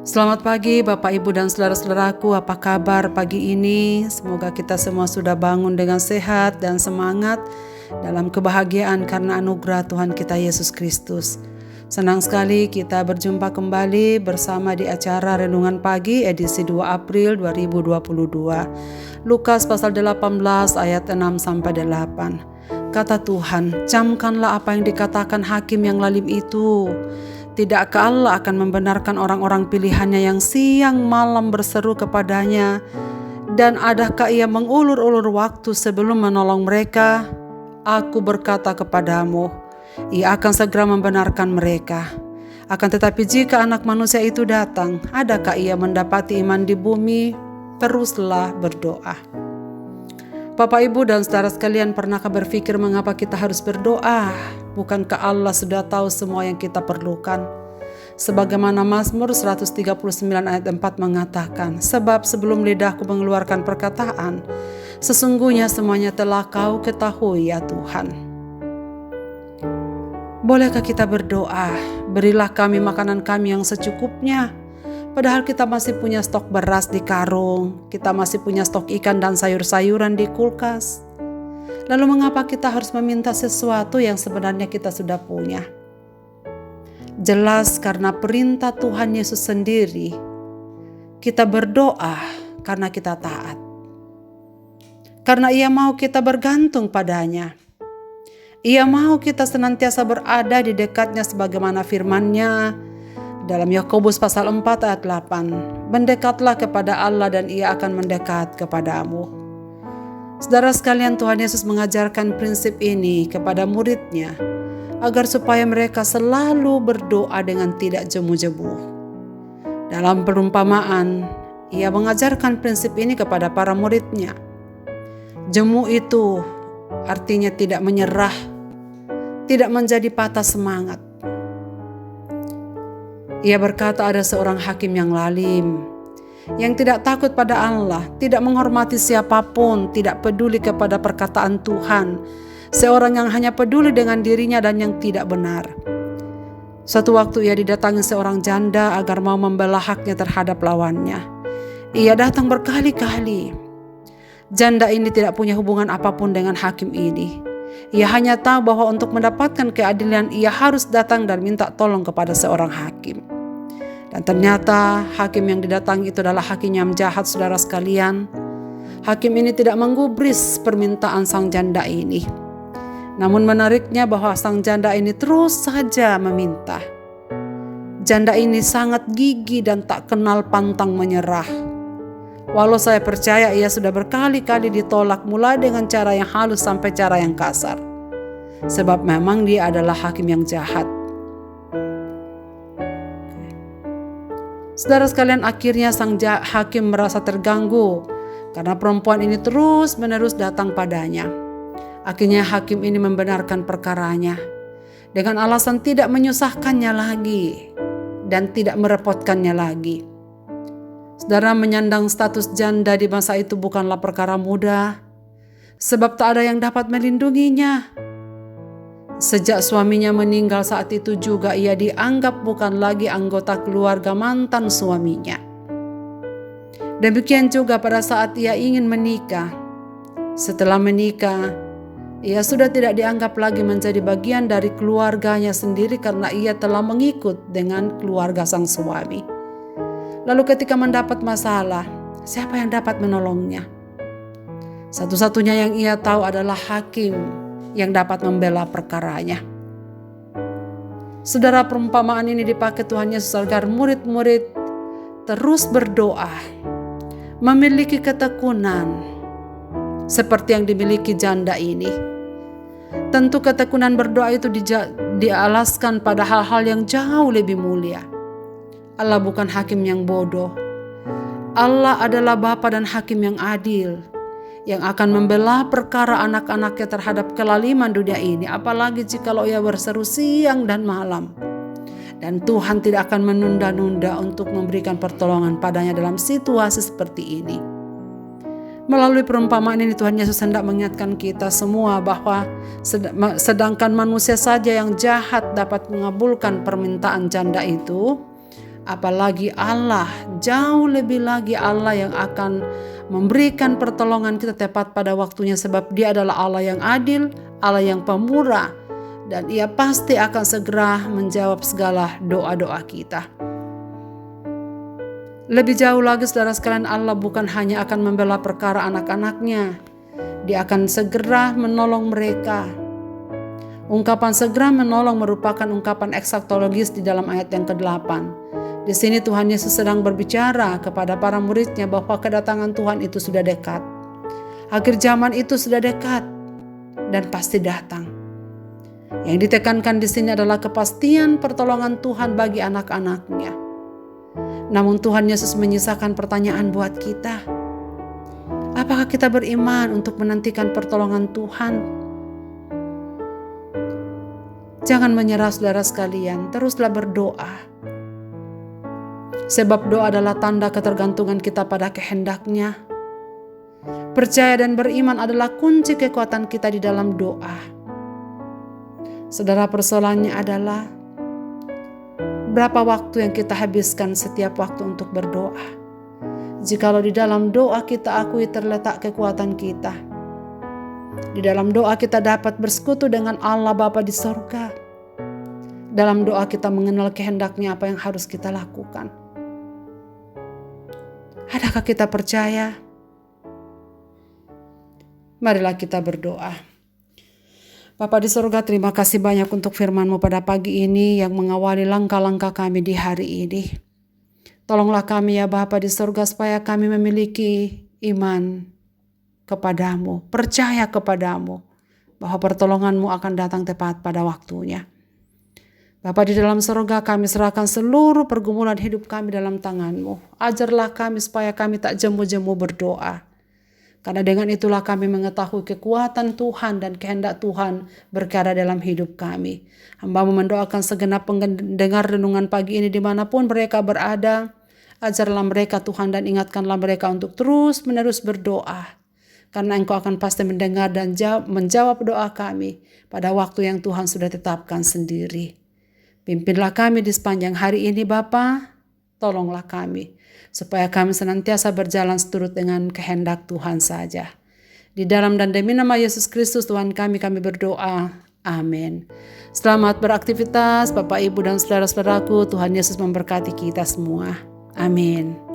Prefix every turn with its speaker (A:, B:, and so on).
A: Selamat pagi Bapak Ibu dan saudara-saudaraku, apa kabar pagi ini? Semoga kita semua sudah bangun dengan sehat dan semangat dalam kebahagiaan karena anugerah Tuhan kita Yesus Kristus. Senang sekali kita berjumpa kembali bersama di acara Renungan Pagi edisi 2 April 2022. Lukas pasal 18 ayat 6-8. Kata Tuhan, camkanlah apa yang dikatakan hakim yang lalim itu. Tidakkah Allah akan membenarkan orang-orang pilihannya yang siang malam berseru kepadanya? Dan adakah ia mengulur-ulur waktu sebelum menolong mereka? Aku berkata kepadamu, ia akan segera membenarkan mereka. Akan tetapi jika anak manusia itu datang, adakah ia mendapati iman di bumi? Teruslah berdoa. Bapak, Ibu, dan saudara sekalian, pernahkah berpikir mengapa kita harus berdoa? Bukankah Allah sudah tahu semua yang kita perlukan? Sebagaimana Mazmur 139 ayat 4 mengatakan, sebab sebelum lidahku mengeluarkan perkataan, sesungguhnya semuanya telah Kau ketahui ya Tuhan. Bolehkah kita berdoa, berilah kami makanan kami yang secukupnya? Padahal kita masih punya stok beras di karung, kita masih punya stok ikan dan sayur-sayuran di kulkas. Lalu mengapa kita harus meminta sesuatu yang sebenarnya kita sudah punya? Jelas karena perintah Tuhan Yesus sendiri. Kita berdoa karena kita taat. Karena Ia mau kita bergantung padanya. Ia mau kita senantiasa berada di dekatnya sebagaimana firman-Nya dalam Yakobus pasal 4 ayat 8. Mendekatlah kepada Allah dan Ia akan mendekat kepadamu. Saudara sekalian, Tuhan Yesus mengajarkan prinsip ini kepada murid-Nya agar supaya mereka selalu berdoa dengan tidak jemu-jemu. Dalam perumpamaan, Ia mengajarkan prinsip ini kepada para murid-Nya. Jemu itu artinya tidak menyerah, tidak menjadi patah semangat. Ia berkata ada seorang hakim yang lalim, yang tidak takut pada Allah, tidak menghormati siapapun, tidak peduli kepada perkataan Tuhan. Seorang yang hanya peduli dengan dirinya dan yang tidak benar. Suatu waktu ia didatangi seorang janda agar mau membela haknya terhadap lawannya. Ia datang berkali-kali. Janda ini tidak punya hubungan apapun dengan hakim ini. Ia hanya tahu bahwa untuk mendapatkan keadilan ia harus datang dan minta tolong kepada seorang hakim. Dan ternyata hakim yang didatangi itu adalah hakim yang jahat, saudara sekalian. Hakim ini tidak menggubris permintaan sang janda ini. Namun menariknya bahwa sang janda ini terus saja meminta. Janda ini sangat gigih dan tak kenal pantang menyerah. Walau saya percaya ia sudah berkali-kali ditolak mulai dengan cara yang halus sampai cara yang kasar. Sebab memang dia adalah hakim yang jahat. Saudara sekalian, akhirnya sang hakim merasa terganggu karena perempuan ini terus-menerus datang padanya. Akhirnya hakim ini membenarkan perkaranya dengan alasan tidak menyusahkannya lagi dan tidak merepotkannya lagi. Saudara, menyandang status janda di masa itu bukanlah perkara mudah, sebab tak ada yang dapat melindunginya. Sejak suaminya meninggal saat itu juga ia dianggap bukan lagi anggota keluarga mantan suaminya. Demikian juga pada saat ia ingin menikah. Setelah menikah, ia sudah tidak dianggap lagi menjadi bagian dari keluarganya sendiri karena ia telah mengikut dengan keluarga sang suami. Lalu ketika mendapat masalah, siapa yang dapat menolongnya? Satu-satunya yang ia tahu adalah hakim yang dapat membela perkaranya. Saudara, perumpamaan ini dipakai Tuhan Yesus agar murid-murid terus berdoa, memiliki ketekunan seperti yang dimiliki janda ini. Tentu ketekunan berdoa itu dialaskan pada hal-hal yang jauh lebih mulia. Allah bukan hakim yang bodoh. Allah adalah Bapa dan hakim yang adil, yang akan membela perkara anak-anaknya terhadap kelaliman dunia ini, apalagi jikalau ia berseru siang dan malam. Dan Tuhan tidak akan menunda-nunda untuk memberikan pertolongan padanya dalam situasi seperti ini. Melalui perumpamaan ini Tuhan Yesus hendak mengingatkan kita semua bahwa sedangkan manusia saja yang jahat dapat mengabulkan permintaan janda itu, Apalagi Allah, jauh lebih lagi Allah yang akan memberikan pertolongan kita tepat pada waktunya, sebab Dia adalah Allah yang adil, Allah yang pemurah, dan Ia pasti akan segera menjawab segala doa-doa kita. Lebih jauh lagi saudara sekalian, Allah bukan hanya akan membela perkara anak-anaknya, Dia akan segera menolong mereka. Ungkapan segera menolong merupakan ungkapan eksaktologis di dalam ayat yang ke-8. Di sini Tuhan Yesus sedang berbicara kepada para muridnya bahwa kedatangan Tuhan itu sudah dekat. Akhir zaman itu sudah dekat dan pasti datang. Yang ditekankan di sini adalah kepastian pertolongan Tuhan bagi anak-anaknya. Namun Tuhan Yesus menyisakan pertanyaan buat kita. Apakah kita beriman untuk menantikan pertolongan Tuhan? Jangan menyerah saudara sekalian, teruslah berdoa. Sebab doa adalah tanda ketergantungan kita pada kehendak-Nya. Percaya dan beriman adalah kunci kekuatan kita di dalam doa. Saudara, persoalannya adalah berapa waktu yang kita habiskan setiap waktu untuk berdoa. Jikalau di dalam doa kita akui terletak kekuatan kita. Di dalam doa kita dapat bersekutu dengan Allah Bapa di sorga. Dalam doa kita mengenal kehendak-Nya apa yang harus kita lakukan. Adakah kita percaya? Marilah kita berdoa. Bapa di surga, terima kasih banyak untuk firman-Mu pada pagi ini yang mengawali langkah-langkah kami di hari ini. Tolonglah kami ya Bapa di surga supaya kami memiliki iman kepadamu, percaya kepadamu bahwa pertolongan-Mu akan datang tepat pada waktunya. Bapa di dalam surga, kami serahkan seluruh pergumulan hidup kami dalam tangan-Mu. Ajarlah kami supaya kami tak jemu-jemu berdoa. Karena dengan itulah kami mengetahui kekuatan Tuhan dan kehendak Tuhan berkarya dalam hidup kami. Hamba-Mu mendoakan segenap pendengar renungan pagi ini dimanapun mereka berada. Ajarlah mereka Tuhan dan ingatkanlah mereka untuk terus-menerus berdoa. Karena Engkau akan pasti mendengar dan menjawab doa kami pada waktu yang Tuhan sudah tetapkan sendiri. Pimpinlah kami di sepanjang hari ini Bapa. Tolonglah kami supaya kami senantiasa berjalan seturut dengan kehendak Tuhan saja. Di dalam dan demi nama Yesus Kristus Tuhan kami berdoa. Amin. Selamat beraktivitas Bapak, Ibu, dan saudara-saudaraku. Tuhan Yesus memberkati kita semua. Amin.